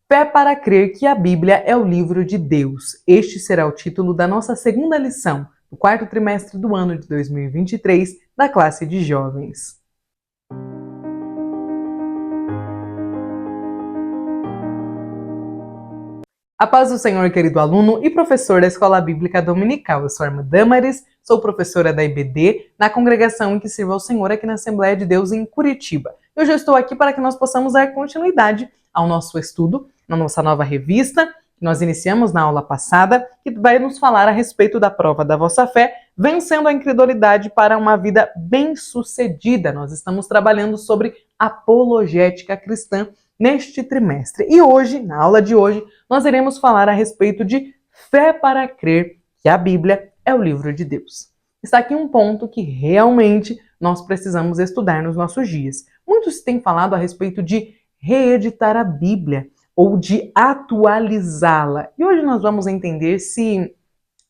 Fé para crer que a Bíblia é o livro de Deus. Este será o título da nossa segunda lição, do quarto trimestre do ano de 2023, da classe de jovens. A paz do Senhor, querido aluno e professor da Escola Bíblica Dominical. Eu sou a irmã Damaris, sou professora da IBD, na congregação em que sirvo ao Senhor aqui na Assembleia de Deus em Curitiba. Eu já estou aqui para que nós possamos dar continuidade ao nosso estudo, na nossa nova revista, que nós iniciamos na aula passada, que vai nos falar a respeito da prova da vossa fé, vencendo a incredulidade para uma vida bem-sucedida. Nós estamos trabalhando sobre apologética cristã neste trimestre. E hoje, na aula de hoje, nós iremos falar a respeito de fé para crer que a Bíblia é o livro de Deus. Está aqui um ponto que realmente nós precisamos estudar nos nossos dias. Muitos têm falado a respeito de reeditar a Bíblia ou de atualizá-la. E hoje nós vamos entender se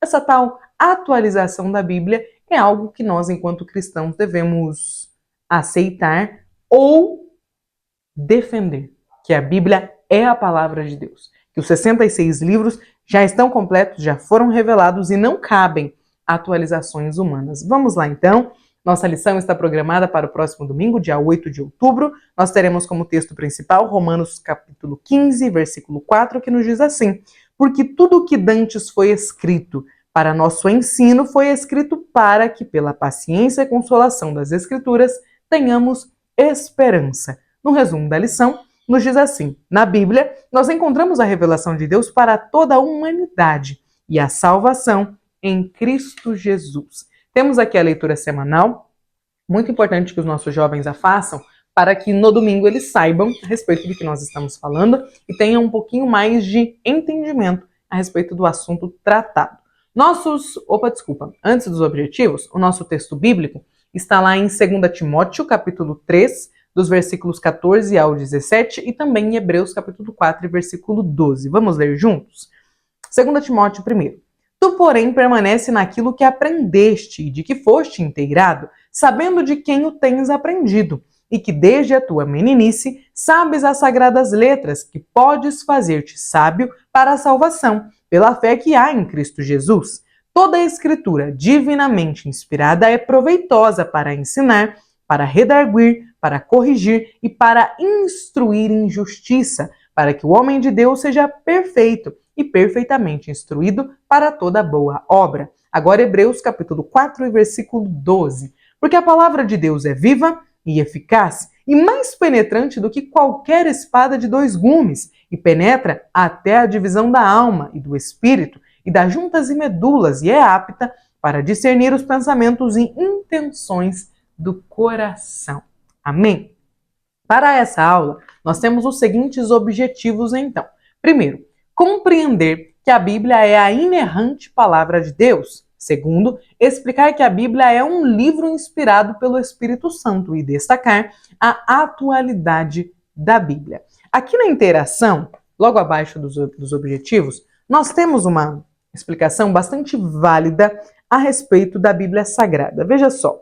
essa tal atualização da Bíblia é algo que nós, enquanto cristãos, devemos aceitar ou defender, que a Bíblia é a palavra de Deus, que os 66 livros já estão completos, já foram revelados e não cabem atualizações humanas. Vamos lá então. Nossa lição está programada para o próximo domingo, dia 8 de outubro. Nós teremos como texto principal Romanos capítulo 15, versículo 4, que nos diz assim: porque tudo o que dantes foi escrito para nosso ensino foi escrito para que, pela paciência e consolação das Escrituras, tenhamos esperança. No resumo da lição, nos diz assim: na Bíblia, nós encontramos a revelação de Deus para toda a humanidade e a salvação em Cristo Jesus. Temos aqui a leitura semanal, muito importante que os nossos jovens a façam, para que no domingo eles saibam a respeito do que nós estamos falando e tenham um pouquinho mais de entendimento a respeito do assunto tratado. Antes dos objetivos, o nosso texto bíblico está lá em 2 Timóteo, capítulo 3, dos versículos 14 ao 17, e também em Hebreus, capítulo 4, versículo 12. Vamos ler juntos? 2 Timóteo, primeiro. Tu, porém, permanece naquilo que aprendeste e de que foste inteirado, sabendo de quem o tens aprendido, e que desde a tua meninice sabes as sagradas letras, que podes fazer-te sábio para a salvação, pela fé que há em Cristo Jesus. Toda a Escritura divinamente inspirada é proveitosa para ensinar, para redarguir, para corrigir e para instruir em justiça, para que o homem de Deus seja perfeito e perfeitamente instruído para toda boa obra. Agora Hebreus capítulo 4 e versículo 12. Porque a palavra de Deus é viva e eficaz e mais penetrante do que qualquer espada de dois gumes e penetra até a divisão da alma e do espírito e das juntas e medulas e é apta para discernir os pensamentos e intenções do coração. Amém? Para essa aula, nós temos os seguintes objetivos, então. Primeiro, compreender que a Bíblia é a inerrante palavra de Deus. Segundo, explicar que a Bíblia é um livro inspirado pelo Espírito Santo e destacar a atualidade da Bíblia. Aqui na interação, logo abaixo dos objetivos, nós temos uma explicação bastante válida a respeito da Bíblia Sagrada. Veja só.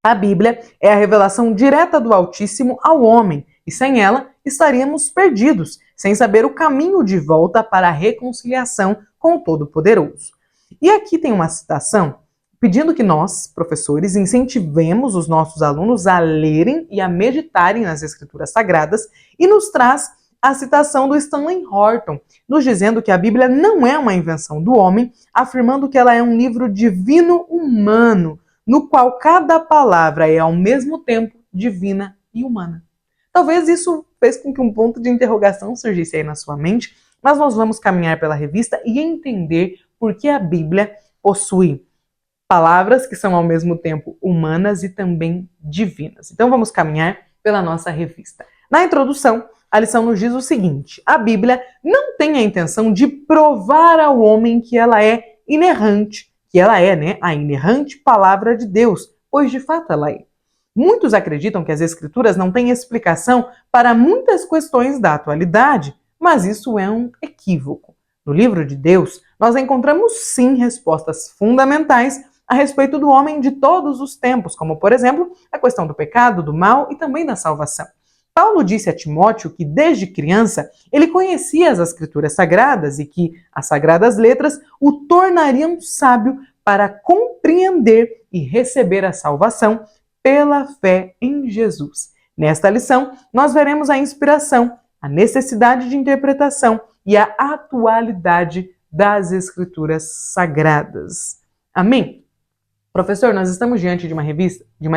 A Bíblia é a revelação direta do Altíssimo ao homem, e sem ela estaríamos perdidos, sem saber o caminho de volta para a reconciliação com o Todo-Poderoso. E aqui tem uma citação pedindo que nós, professores, incentivemos os nossos alunos a lerem e a meditarem nas Escrituras Sagradas, e nos traz a citação do Stanley Horton, nos dizendo que a Bíblia não é uma invenção do homem, afirmando que ela é um livro divino humano, no qual cada palavra é ao mesmo tempo divina e humana. Talvez isso fez com que um ponto de interrogação surgisse aí na sua mente, mas nós vamos caminhar pela revista e entender por que a Bíblia possui palavras que são ao mesmo tempo humanas e também divinas. Então vamos caminhar pela nossa revista. Na introdução, a lição nos diz o seguinte: a Bíblia não tem a intenção de provar ao homem que ela é inerrante, que ela é, a inerrante palavra de Deus, pois de fato ela é. Muitos acreditam que as Escrituras não têm explicação para muitas questões da atualidade, mas isso é um equívoco. No livro de Deus, nós encontramos sim respostas fundamentais a respeito do homem de todos os tempos, como, por exemplo, a questão do pecado, do mal e também da salvação. Paulo disse a Timóteo que desde criança ele conhecia as Escrituras Sagradas e que as Sagradas Letras o tornariam sábio para compreender e receber a salvação pela fé em Jesus. Nesta lição, nós veremos a inspiração, a necessidade de interpretação e a atualidade das Escrituras Sagradas. Amém? Professor, nós estamos diante de uma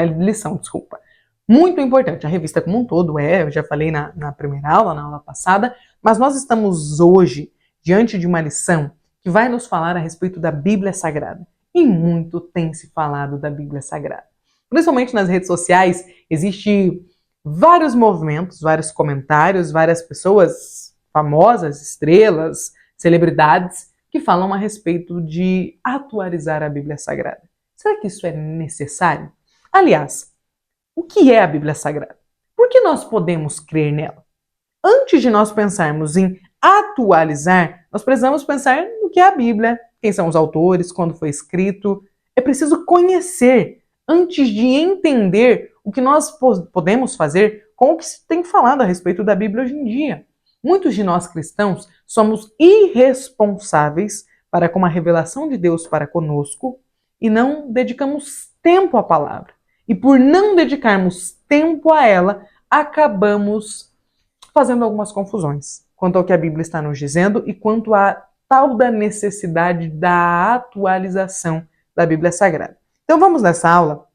lição, muito importante. A revista como um todo eu já falei na primeira aula, na aula passada, mas nós estamos hoje diante de uma lição que vai nos falar a respeito da Bíblia Sagrada. E muito tem se falado da Bíblia Sagrada. Principalmente nas redes sociais, existem vários movimentos, vários comentários, várias pessoas famosas, estrelas, celebridades, que falam a respeito de atualizar a Bíblia Sagrada. Será que isso é necessário? Aliás, o que é a Bíblia Sagrada? Por que nós podemos crer nela? Antes de nós pensarmos em atualizar, nós precisamos pensar no que é a Bíblia, quem são os autores, quando foi escrito. É preciso conhecer antes de entender o que nós podemos fazer com o que se tem falado a respeito da Bíblia hoje em dia. Muitos de nós cristãos somos irresponsáveis para com a revelação de Deus para conosco e não dedicamos tempo à palavra. E por não dedicarmos tempo a ela, acabamos fazendo algumas confusões quanto ao que a Bíblia está nos dizendo e quanto à tal da necessidade da atualização da Bíblia Sagrada. Então vamos nessa aula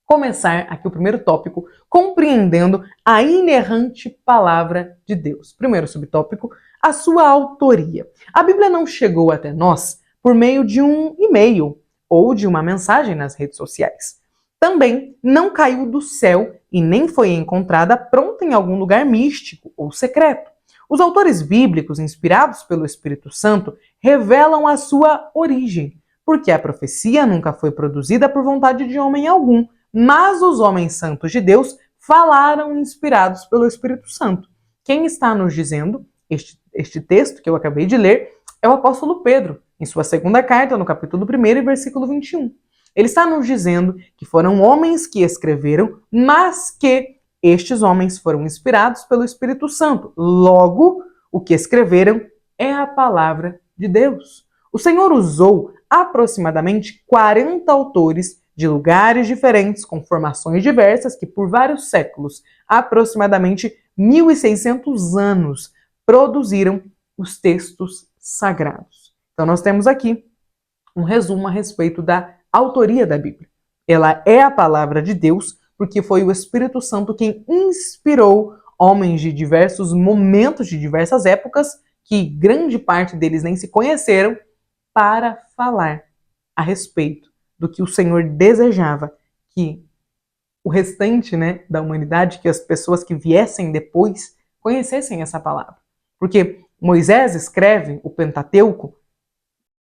começar aqui o primeiro tópico, compreendendo a inerrante palavra de Deus. Primeiro subtópico, a sua autoria. A Bíblia não chegou até nós por meio de um e-mail ou de uma mensagem nas redes sociais. Também não caiu do céu e nem foi encontrada pronta em algum lugar místico ou secreto. Os autores bíblicos, inspirados pelo Espírito Santo, revelam a sua origem, porque a profecia nunca foi produzida por vontade de homem algum, mas os homens santos de Deus falaram inspirados pelo Espírito Santo. Quem está nos dizendo este texto que eu acabei de ler é o apóstolo Pedro, em sua segunda carta, no capítulo 1 e versículo 21. Ele está nos dizendo que foram homens que escreveram, mas que estes homens foram inspirados pelo Espírito Santo. Logo, o que escreveram é a palavra de Deus. O Senhor usou aproximadamente 40 autores de lugares diferentes, com formações diversas, que por vários séculos, aproximadamente 1.600 anos, produziram os textos sagrados. Então nós temos aqui um resumo a respeito da autoria da Bíblia. Ela é a palavra de Deus, porque foi o Espírito Santo quem inspirou homens de diversos momentos, de diversas épocas, que grande parte deles nem se conheceram, para falar a respeito do que o Senhor desejava que o restante, da humanidade, que as pessoas que viessem depois, conhecessem essa palavra. Porque Moisés escreve o Pentateuco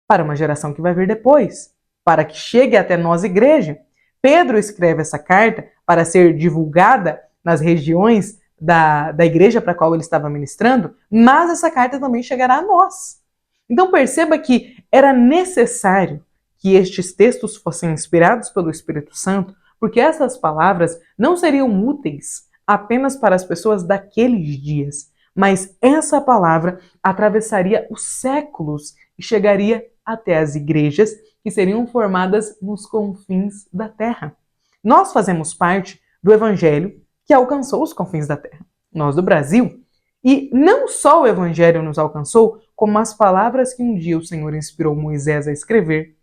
para uma geração que vai vir depois, para que chegue até nós, igreja. Pedro escreve essa carta para ser divulgada nas regiões da igreja para a qual ele estava ministrando, mas essa carta também chegará a nós. Então perceba que era necessário que estes textos fossem inspirados pelo Espírito Santo, porque essas palavras não seriam úteis apenas para as pessoas daqueles dias, mas essa palavra atravessaria os séculos e chegaria até as igrejas que seriam formadas nos confins da terra. Nós fazemos parte do evangelho que alcançou os confins da terra, nós do Brasil. E não só o evangelho nos alcançou, como as palavras que um dia o Senhor inspirou Moisés a escrever,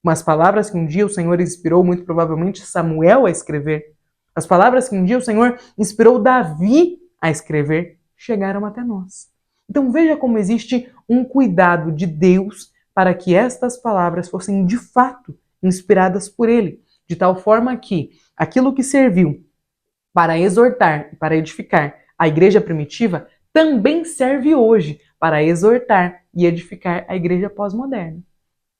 as palavras que um dia o Senhor inspirou muito provavelmente Samuel a escrever, as palavras que um dia o Senhor inspirou Davi a escrever, chegaram até nós. Então veja como existe um cuidado de Deus para que estas palavras fossem de fato inspiradas por Ele, de tal forma que aquilo que serviu para exortar e para edificar a igreja primitiva também serve hoje para exortar e edificar a igreja pós-moderna.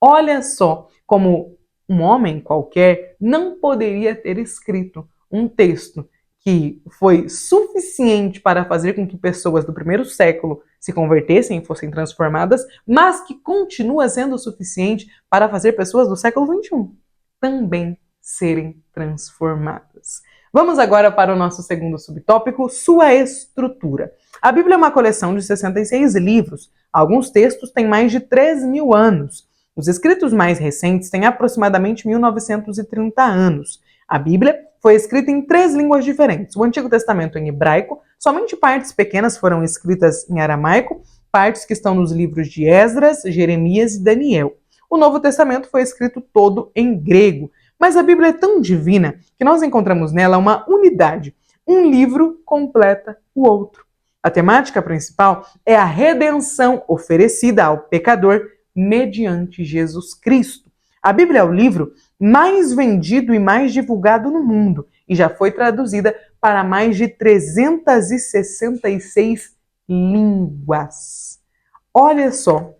Olha só como um homem qualquer não poderia ter escrito um texto que foi suficiente para fazer com que pessoas do primeiro século se convertessem e fossem transformadas, mas que continua sendo suficiente para fazer pessoas do século XXI também serem transformadas. Vamos agora para o nosso segundo subtópico, sua estrutura. A Bíblia é uma coleção de 66 livros. Alguns textos têm mais de 3.000 anos. Os escritos mais recentes têm aproximadamente 1930 anos. A Bíblia foi escrita em 3 línguas diferentes. O Antigo Testamento em hebraico, somente partes pequenas foram escritas em aramaico, partes que estão nos livros de Esdras, Jeremias e Daniel. O Novo Testamento foi escrito todo em grego. Mas a Bíblia é tão divina que nós encontramos nela uma unidade. Um livro completa o outro. A temática principal é a redenção oferecida ao pecador mediante Jesus Cristo. A Bíblia é o livro mais vendido e mais divulgado no mundo e já foi traduzida para mais de 366 línguas. Olha só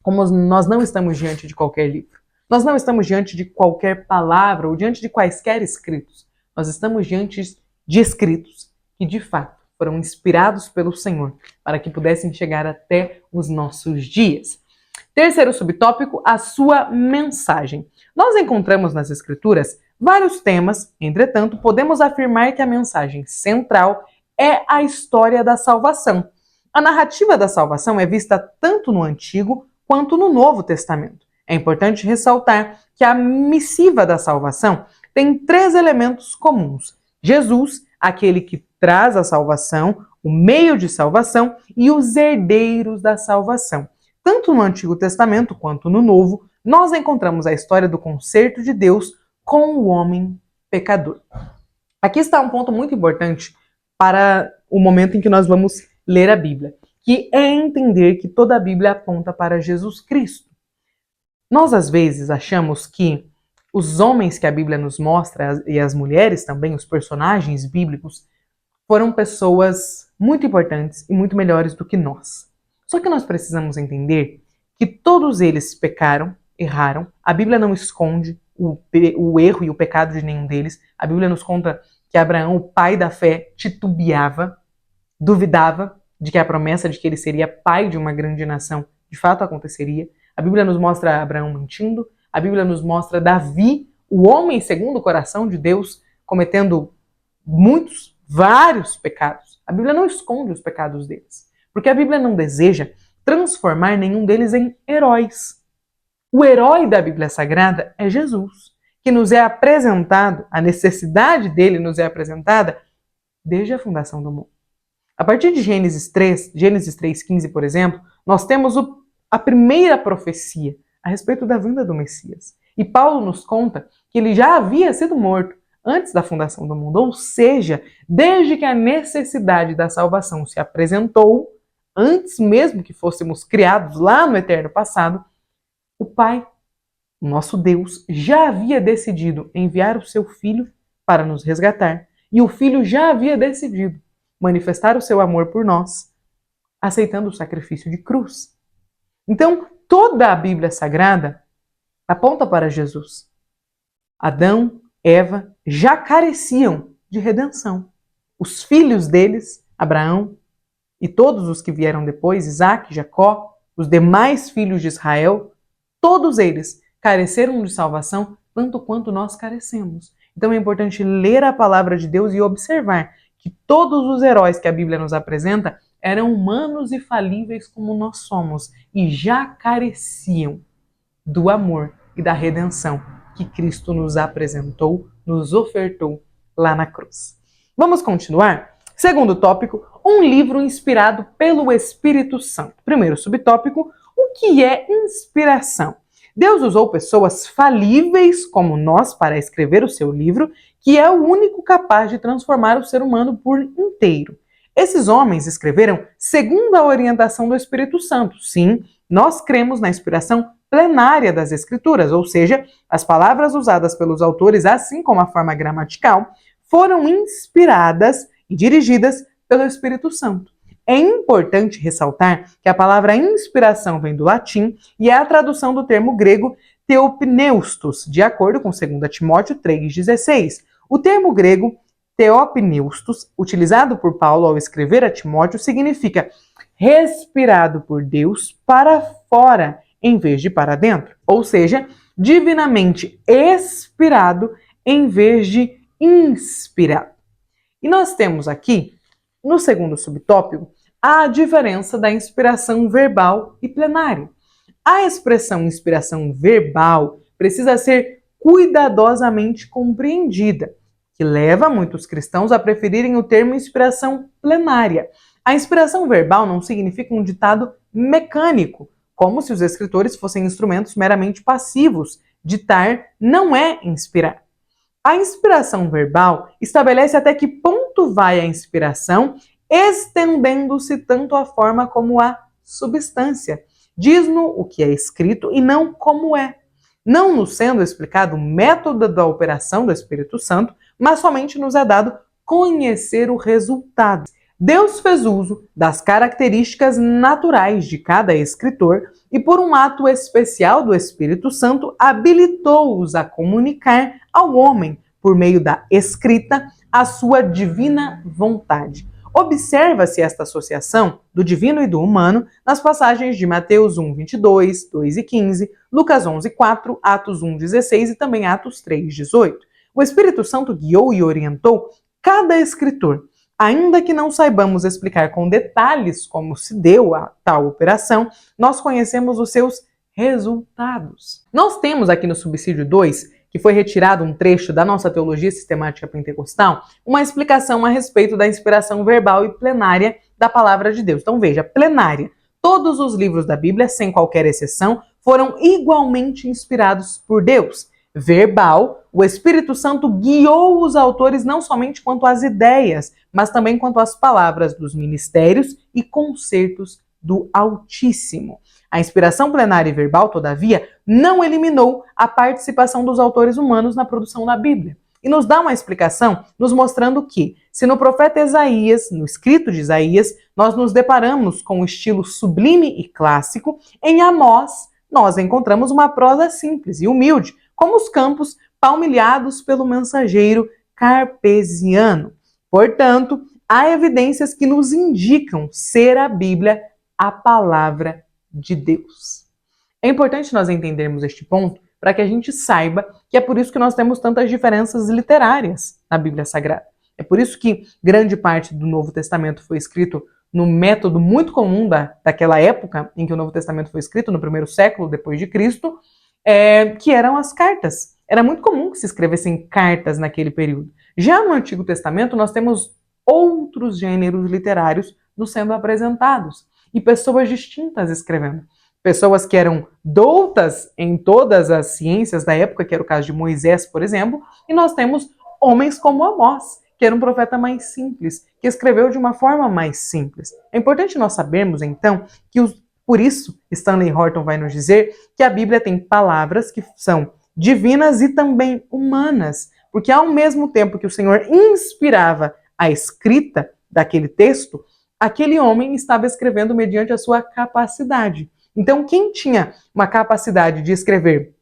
como nós não estamos diante de qualquer livro. Nós não estamos diante de qualquer palavra ou diante de quaisquer escritos. Nós estamos diante de escritos que, de fato, foram inspirados pelo Senhor para que pudessem chegar até os nossos dias. Terceiro subtópico, a sua mensagem. Nós encontramos nas Escrituras vários temas, entretanto, podemos afirmar que a mensagem central é a história da salvação. A narrativa da salvação é vista tanto no Antigo quanto no Novo Testamento. É importante ressaltar que a missiva da salvação tem 3 elementos comuns: Jesus, aquele que traz a salvação, o meio de salvação e os herdeiros da salvação. Tanto no Antigo Testamento quanto no Novo, nós encontramos a história do conserto de Deus com o homem pecador. Aqui está um ponto muito importante para o momento em que nós vamos ler a Bíblia, que é entender que toda a Bíblia aponta para Jesus Cristo. Nós, às vezes, achamos que os homens que a Bíblia nos mostra, e as mulheres também, os personagens bíblicos, foram pessoas muito importantes e muito melhores do que nós. Só que nós precisamos entender que todos eles pecaram, erraram. A Bíblia não esconde o erro e o pecado de nenhum deles. A Bíblia nos conta que Abraão, o pai da fé, titubeava, duvidava de que a promessa de que ele seria pai de uma grande nação de fato aconteceria. A Bíblia nos mostra Abraão mentindo, a Bíblia nos mostra Davi, o homem segundo o coração de Deus, cometendo vários pecados. A Bíblia não esconde os pecados deles, porque a Bíblia não deseja transformar nenhum deles em heróis. O herói da Bíblia Sagrada é Jesus, que nos é apresentado, a necessidade dele nos é apresentada desde a fundação do mundo. A partir de Gênesis 3:15, por exemplo, nós temos a primeira profecia a respeito da vinda do Messias. E Paulo nos conta que ele já havia sido morto antes da fundação do mundo, ou seja, desde que a necessidade da salvação se apresentou, antes mesmo que fôssemos criados lá no eterno passado, o Pai, o nosso Deus, já havia decidido enviar o seu Filho para nos resgatar. E o Filho já havia decidido manifestar o seu amor por nós, aceitando o sacrifício de cruz. Então, toda a Bíblia Sagrada aponta para Jesus. Adão, Eva, já careciam de redenção. Os filhos deles, Abraão e todos os que vieram depois, Isaac, Jacó, os demais filhos de Israel, todos eles careceram de salvação tanto quanto nós carecemos. Então é importante ler a palavra de Deus e observar que todos os heróis que a Bíblia nos apresenta eram humanos e falíveis como nós somos e já careciam do amor e da redenção que Cristo nos apresentou, nos ofertou lá na cruz. Vamos continuar? Segundo tópico, um livro inspirado pelo Espírito Santo. Primeiro subtópico, o que é inspiração? Deus usou pessoas falíveis como nós para escrever o seu livro, que é o único capaz de transformar o ser humano por inteiro. Esses homens escreveram segundo a orientação do Espírito Santo. Sim, nós cremos na inspiração plenária das Escrituras, ou seja, as palavras usadas pelos autores, assim como a forma gramatical, foram inspiradas e dirigidas pelo Espírito Santo. É importante ressaltar que a palavra inspiração vem do latim e é a tradução do termo grego theopneustos, de acordo com 2 Timóteo 3,16. O termo grego theopneustos, utilizado por Paulo ao escrever a Timóteo, significa respirado por Deus para fora, em vez de para dentro. Ou seja, divinamente expirado, em vez de inspirado. E nós temos aqui, no segundo subtópico, a diferença da inspiração verbal e plenária. A expressão inspiração verbal precisa ser cuidadosamente compreendida, que leva muitos cristãos a preferirem o termo inspiração plenária. A inspiração verbal não significa um ditado mecânico, como se os escritores fossem instrumentos meramente passivos. Ditar não é inspirar. A inspiração verbal estabelece até que ponto vai a inspiração, estendendo-se tanto a forma como a substância. Diz-no o que é escrito e não como é. Não nos sendo explicado o método da operação do Espírito Santo, mas somente nos é dado conhecer o resultado. Deus fez uso das características naturais de cada escritor e, por um ato especial do Espírito Santo, habilitou-os a comunicar ao homem, por meio da escrita, a sua divina vontade. Observa-se esta associação do divino e do humano nas passagens de Mateus 1, 22, 2 e 15, Lucas 11, 4, Atos 1, 16 e também Atos 3, 18. O Espírito Santo guiou e orientou cada escritor. Ainda que não saibamos explicar com detalhes como se deu a tal operação, nós conhecemos os seus resultados. Nós temos aqui no subsídio 2, que foi retirado um trecho da nossa teologia sistemática pentecostal, uma explicação a respeito da inspiração verbal e plenária da palavra de Deus. Então veja, plenária. Todos os livros da Bíblia, sem qualquer exceção, foram igualmente inspirados por Deus. Verbal, o Espírito Santo guiou os autores não somente quanto às ideias, mas também quanto às palavras dos ministérios e concertos do Altíssimo. A inspiração plenária e verbal, todavia, não eliminou a participação dos autores humanos na produção da Bíblia. E nos dá uma explicação nos mostrando que, se no profeta Isaías, no escrito de Isaías, nós nos deparamos com um estilo sublime e clássico, em Amós nós encontramos uma prosa simples e humilde, como os campos palmilhados pelo mensageiro carpesiano. Portanto, há evidências que nos indicam ser a Bíblia a palavra de Deus. É importante nós entendermos este ponto para que a gente saiba que é por isso que nós temos tantas diferenças literárias na Bíblia Sagrada. É por isso que grande parte do Novo Testamento foi escrito no método muito comum daquela época em que o Novo Testamento foi escrito, no primeiro século depois de Cristo, que eram as cartas. Era muito comum que se escrevessem cartas naquele período. Já no Antigo Testamento, nós temos outros gêneros literários nos sendo apresentados e pessoas distintas escrevendo. Pessoas que eram doutas em todas as ciências da época, que era o caso de Moisés, por exemplo, e nós temos homens como Amós, que era um profeta mais simples, que escreveu de uma forma mais simples. É importante nós sabermos, então, que por isso Stanley Horton vai nos dizer que a Bíblia tem palavras que são divinas e também humanas, porque ao mesmo tempo que o Senhor inspirava a escrita daquele texto, aquele homem estava escrevendo mediante a sua capacidade. Então, quem tinha uma capacidade de escrever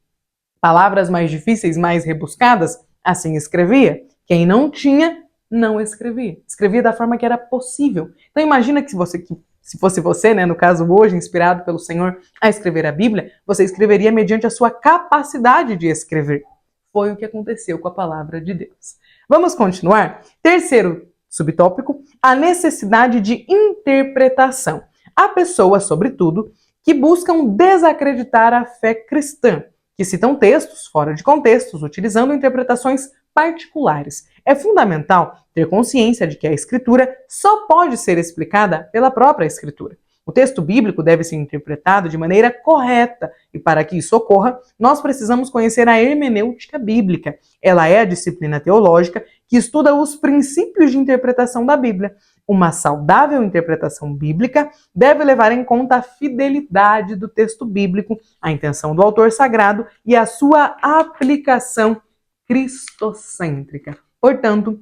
palavras mais difíceis, mais rebuscadas, assim escrevia. Quem não tinha, não escrevia. Escrevia da forma que era possível. Então, imagina que se fosse você, no caso hoje, inspirado pelo Senhor a escrever a Bíblia, você escreveria mediante a sua capacidade de escrever. Foi o que aconteceu com a palavra de Deus. Vamos continuar? Terceiro subtópico, a necessidade de interpretação. Há pessoas, sobretudo, que buscam desacreditar a fé cristã, que citam textos fora de contextos, utilizando interpretações particulares. É fundamental ter consciência de que a Escritura só pode ser explicada pela própria Escritura. O texto bíblico deve ser interpretado de maneira correta e, para que isso ocorra, nós precisamos conhecer a hermenêutica bíblica. Ela é a disciplina teológica que estuda os princípios de interpretação da Bíblia. Uma saudável interpretação bíblica deve levar em conta a fidelidade do texto bíblico, a intenção do autor sagrado e a sua aplicação cristocêntrica. Portanto,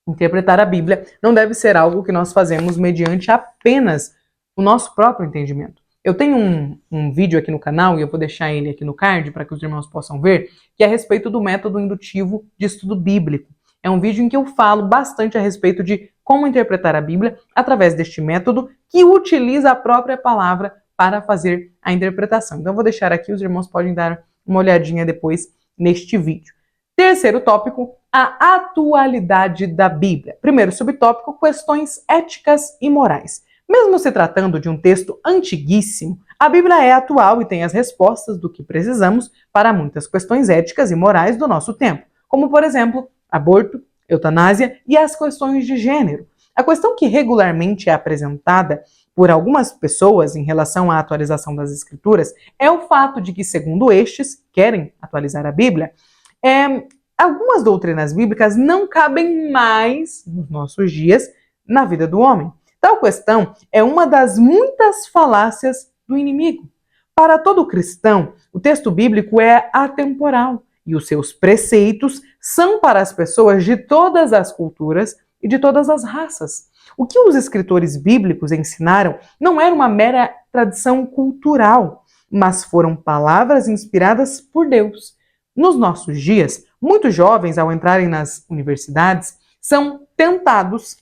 interpretar a Bíblia não deve ser algo que nós fazemos mediante apenas o nosso próprio entendimento. Eu tenho um vídeo aqui no canal, e eu vou deixar ele aqui no card para que os irmãos possam ver, que é a respeito do método indutivo de estudo bíblico. É um vídeo em que eu falo bastante a respeito de como interpretar a Bíblia através deste método que utiliza a própria palavra para fazer a interpretação. Então eu vou deixar aqui, os irmãos podem dar uma olhadinha depois neste vídeo. Terceiro tópico, a atualidade da Bíblia. Primeiro subtópico, questões éticas e morais. Mesmo se tratando de um texto antiguíssimo, a Bíblia é atual e tem as respostas do que precisamos para muitas questões éticas e morais do nosso tempo, como, por exemplo, aborto, eutanásia e as questões de gênero. A questão que regularmente é apresentada por algumas pessoas em relação à atualização das Escrituras é o fato de que, segundo estes, querem atualizar a Bíblia, algumas doutrinas bíblicas não cabem mais nos nossos dias na vida do homem. Tal questão é uma das muitas falácias do inimigo. Para todo cristão, o texto bíblico é atemporal e os seus preceitos são para as pessoas de todas as culturas e de todas as raças. O que os escritores bíblicos ensinaram não era uma mera tradição cultural, mas foram palavras inspiradas por Deus. Nos nossos dias, muitos jovens, ao entrarem nas universidades, são tentados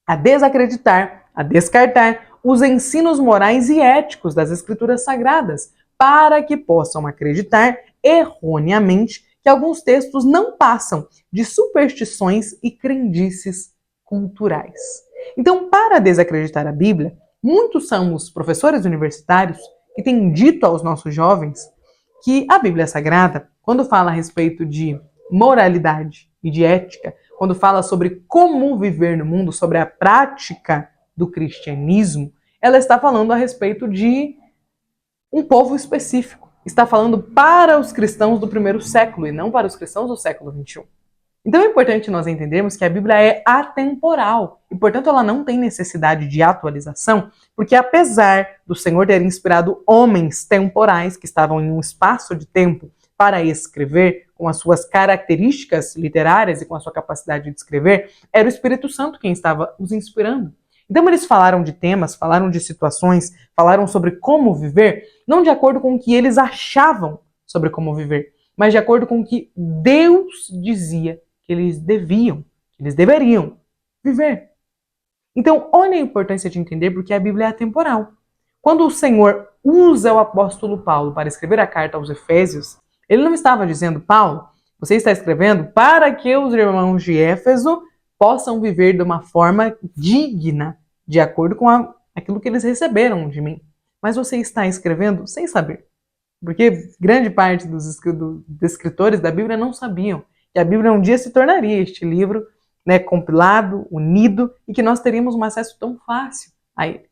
a desacreditar, a descartar os ensinos morais e éticos das Escrituras Sagradas, para que possam acreditar erroneamente que alguns textos não passam de superstições e crendices culturais. Então, para desacreditar a Bíblia, muitos são os professores universitários que têm dito aos nossos jovens que a Bíblia Sagrada, quando fala a respeito de moralidade e de ética, quando fala sobre como viver no mundo, sobre a prática do cristianismo, ela está falando a respeito de um povo específico. Está falando para os cristãos do primeiro século e não para os cristãos do século XXI. Então é importante nós entendermos que a Bíblia é atemporal e, portanto, ela não tem necessidade de atualização, porque apesar do Senhor ter inspirado homens temporais que estavam em um espaço de tempo para escrever, com as suas características literárias e com a sua capacidade de escrever, era o Espírito Santo quem estava os inspirando. Então eles falaram de temas, falaram de situações, falaram sobre como viver, não de acordo com o que eles achavam sobre como viver, mas de acordo com o que Deus dizia que eles deviam, que eles deveriam viver. Então, olha a importância de entender porque a Bíblia é atemporal. Quando o Senhor usa o apóstolo Paulo para escrever a carta aos Efésios, ele não estava dizendo, Paulo, você está escrevendo para que os irmãos de Éfeso possam viver de uma forma digna, de acordo com aquilo que eles receberam de mim. Mas você está escrevendo sem saber. Porque grande parte dos escritores da Bíblia não sabiam que a Bíblia um dia se tornaria este livro, né, compilado, unido, e que nós teríamos um acesso tão fácil a ele.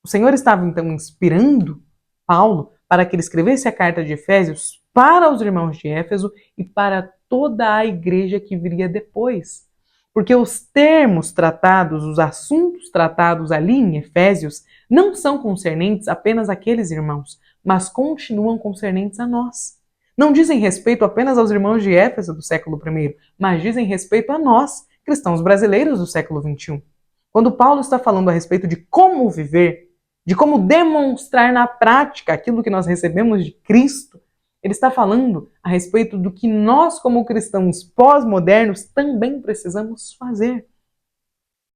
O Senhor estava, então, inspirando Paulo para que ele escrevesse a carta de Efésios para os irmãos de Éfeso e para toda a igreja que viria depois. Porque os termos tratados, os assuntos tratados ali em Efésios, não são concernentes apenas àqueles irmãos, mas continuam concernentes a nós. Não dizem respeito apenas aos irmãos de Éfeso do século I, mas dizem respeito a nós, cristãos brasileiros do século XXI. Quando Paulo está falando a respeito de como viver, de como demonstrar na prática aquilo que nós recebemos de Cristo, ele está falando a respeito do que nós, como cristãos pós-modernos, também precisamos fazer.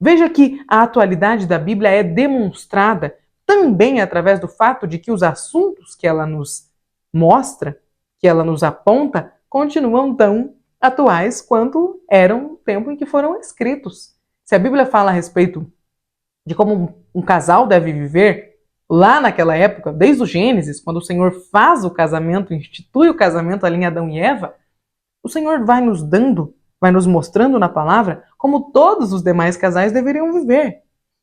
Veja que a atualidade da Bíblia é demonstrada também através do fato de que os assuntos que ela nos mostra, que ela nos aponta, continuam tão atuais quanto eram no tempo em que foram escritos. Se a Bíblia fala a respeito de como um casal deve viver, lá naquela época, desde o Gênesis, quando o Senhor faz o casamento, institui o casamento ali em Adão e Eva, o Senhor vai nos dando, vai nos mostrando na palavra como todos os demais casais deveriam viver.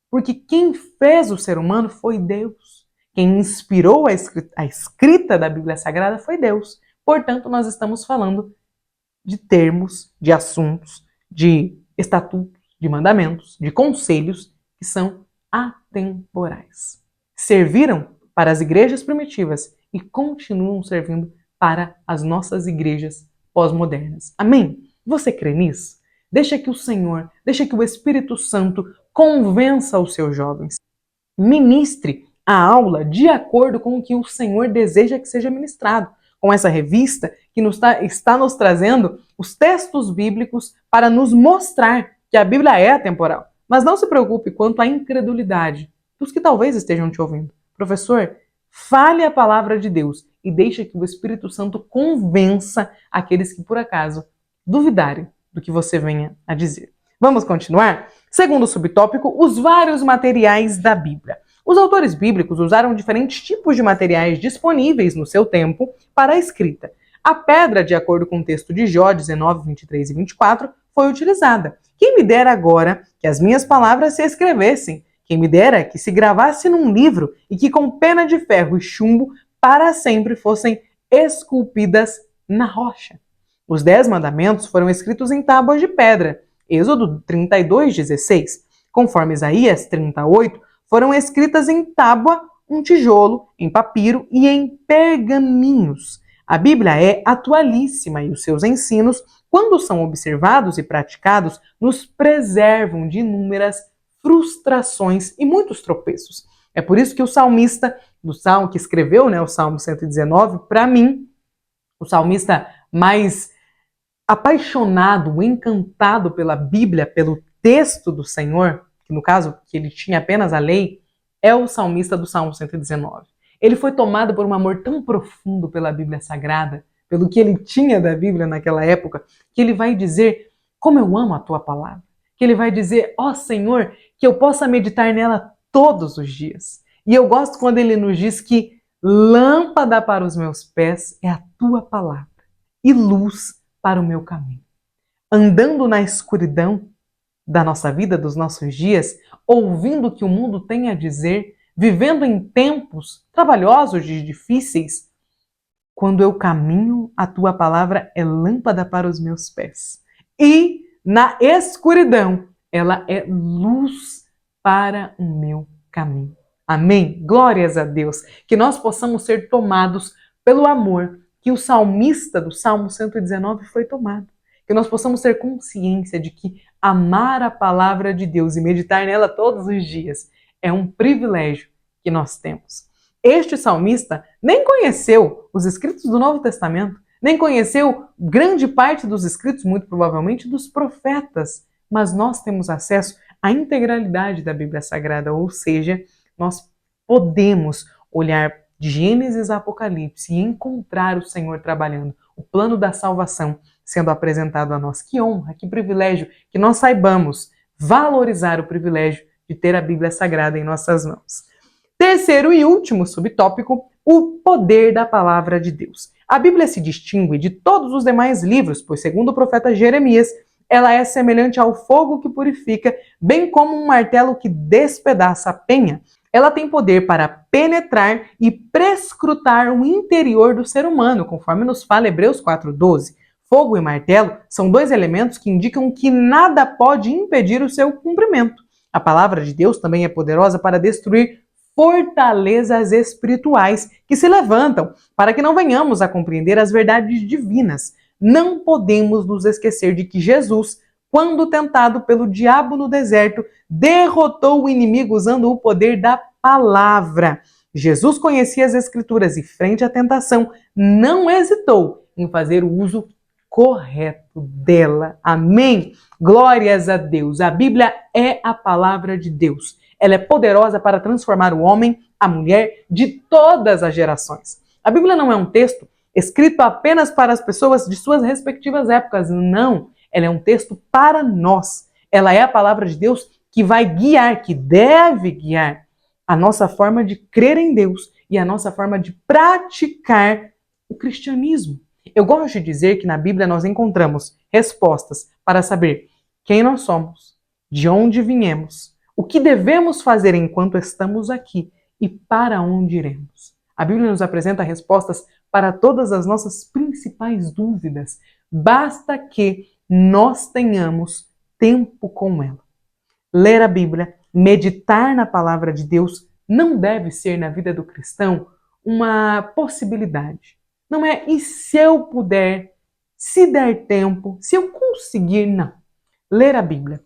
Porque quem fez o ser humano foi Deus. Quem inspirou a escrita da Bíblia Sagrada foi Deus. Portanto, nós estamos falando de termos, de assuntos, de estatutos, de mandamentos, de conselhos que são atemporais. Serviram para as igrejas primitivas e continuam servindo para as nossas igrejas pós-modernas. Amém? Você crê nisso? Deixa que o Senhor, deixa que o Espírito Santo convença os seus jovens. Ministre a aula de acordo com o que o Senhor deseja que seja ministrado. Com essa revista que está nos trazendo os textos bíblicos para nos mostrar que a Bíblia é atemporal. Mas não se preocupe quanto à incredulidade dos que talvez estejam te ouvindo. Professor, fale a palavra de Deus e deixe que o Espírito Santo convença aqueles que por acaso duvidarem do que você venha a dizer. Vamos continuar? Segundo subtópico, os vários materiais da Bíblia. Os autores bíblicos usaram diferentes tipos de materiais disponíveis no seu tempo para a escrita. A pedra, de acordo com o texto de Jó 19, 23 e 24, foi utilizada. Quem me dera agora que as minhas palavras se escrevessem. Quem me dera que se gravasse num livro e que com pena de ferro e chumbo para sempre fossem esculpidas na rocha. Os 10 mandamentos foram escritos em tábuas de pedra. Êxodo 32, 16. Conforme Isaías 38, foram escritas em tábua, um tijolo, em papiro e em pergaminhos. A Bíblia é atualíssima e os seus ensinos, quando são observados e praticados, nos preservam de inúmeras frustrações e muitos tropeços. É por isso que o salmista do Salmo, que escreveu, o Salmo 119, para mim, o salmista mais apaixonado, encantado pela Bíblia, pelo texto do Senhor, que no caso, que ele tinha apenas a lei, é o salmista do Salmo 119. Ele foi tomado por um amor tão profundo pela Bíblia Sagrada, pelo que ele tinha da Bíblia naquela época, que ele vai dizer, como eu amo a tua palavra. Que ele vai dizer, ó Senhor, que eu possa meditar nela todos os dias. E eu gosto quando ele nos diz que lâmpada para os meus pés é a tua palavra e luz para o meu caminho. Andando na escuridão da nossa vida, dos nossos dias, ouvindo o que o mundo tem a dizer, vivendo em tempos trabalhosos e difíceis, quando eu caminho, a tua palavra é lâmpada para os meus pés. E na escuridão, ela é luz para o meu caminho. Amém? Glórias a Deus. Que nós possamos ser tomados pelo amor que o salmista do Salmo 119 foi tomado. Que nós possamos ter consciência de que amar a palavra de Deus e meditar nela todos os dias é um privilégio que nós temos. Este salmista nem conheceu os escritos do Novo Testamento, nem conheceu grande parte dos escritos, muito provavelmente, dos profetas, mas nós temos acesso à integralidade da Bíblia Sagrada, ou seja, nós podemos olhar de Gênesis a Apocalipse e encontrar o Senhor trabalhando, o plano da salvação sendo apresentado a nós. Que honra, que privilégio, que nós saibamos valorizar o privilégio de ter a Bíblia Sagrada em nossas mãos. Terceiro e último subtópico, o poder da palavra de Deus. A Bíblia se distingue de todos os demais livros, pois, segundo o profeta Jeremias, ela é semelhante ao fogo que purifica, bem como um martelo que despedaça a penha. Ela tem poder para penetrar e prescrutar o interior do ser humano, conforme nos fala Hebreus 4:12. Fogo e martelo são dois elementos que indicam que nada pode impedir o seu cumprimento. A palavra de Deus também é poderosa para destruir fortalezas espirituais que se levantam para que não venhamos a compreender as verdades divinas. Não podemos nos esquecer de que Jesus, quando tentado pelo diabo no deserto, derrotou o inimigo usando o poder da palavra. Jesus conhecia as Escrituras e, frente à tentação, não hesitou em fazer o uso correto dela. Amém? Glórias a Deus. A Bíblia é a palavra de Deus. Ela é poderosa para transformar o homem, a mulher, de todas as gerações. A Bíblia não é um texto escrito apenas para as pessoas de suas respectivas épocas. Não. Ela é um texto para nós. Ela é a palavra de Deus que vai guiar, que deve guiar a nossa forma de crer em Deus e a nossa forma de praticar o cristianismo. Eu gosto de dizer que na Bíblia nós encontramos respostas para saber quem nós somos, de onde viemos, o que devemos fazer enquanto estamos aqui e para onde iremos. A Bíblia nos apresenta respostas para todas as nossas principais dúvidas. Basta que nós tenhamos tempo com ela. Ler a Bíblia, meditar na palavra de Deus não deve ser na vida do cristão uma possibilidade. Não é, e se eu puder, se der tempo, se eu conseguir, não. Ler a Bíblia,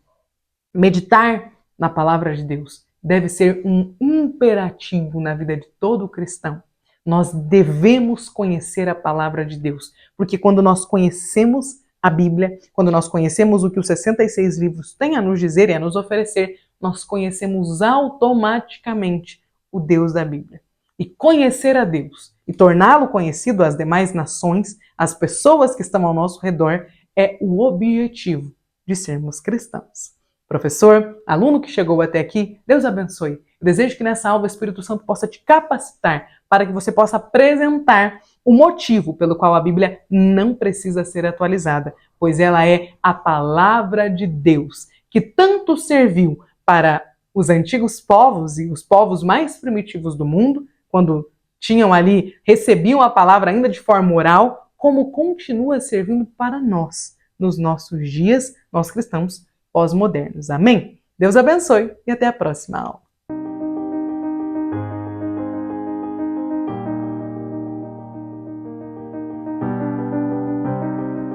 meditar na palavra de Deus deve ser um imperativo na vida de todo cristão. Nós devemos conhecer a palavra de Deus, porque quando nós conhecemos a Bíblia, quando nós conhecemos o que os 66 livros têm a nos dizer e a nos oferecer, nós conhecemos automaticamente o Deus da Bíblia. E conhecer a Deus e torná-lo conhecido às demais nações, às pessoas que estão ao nosso redor, é o objetivo de sermos cristãos. Professor, aluno que chegou até aqui, Deus abençoe. Eu desejo que nessa aula o Espírito Santo possa te capacitar para que você possa apresentar o motivo pelo qual a Bíblia não precisa ser atualizada, pois ela é a palavra de Deus, que tanto serviu para os antigos povos e os povos mais primitivos do mundo, quando recebiam a palavra ainda de forma oral, como continua servindo para nós, nos nossos dias, nós cristãos pós-modernos. Amém? Deus abençoe e até a próxima aula.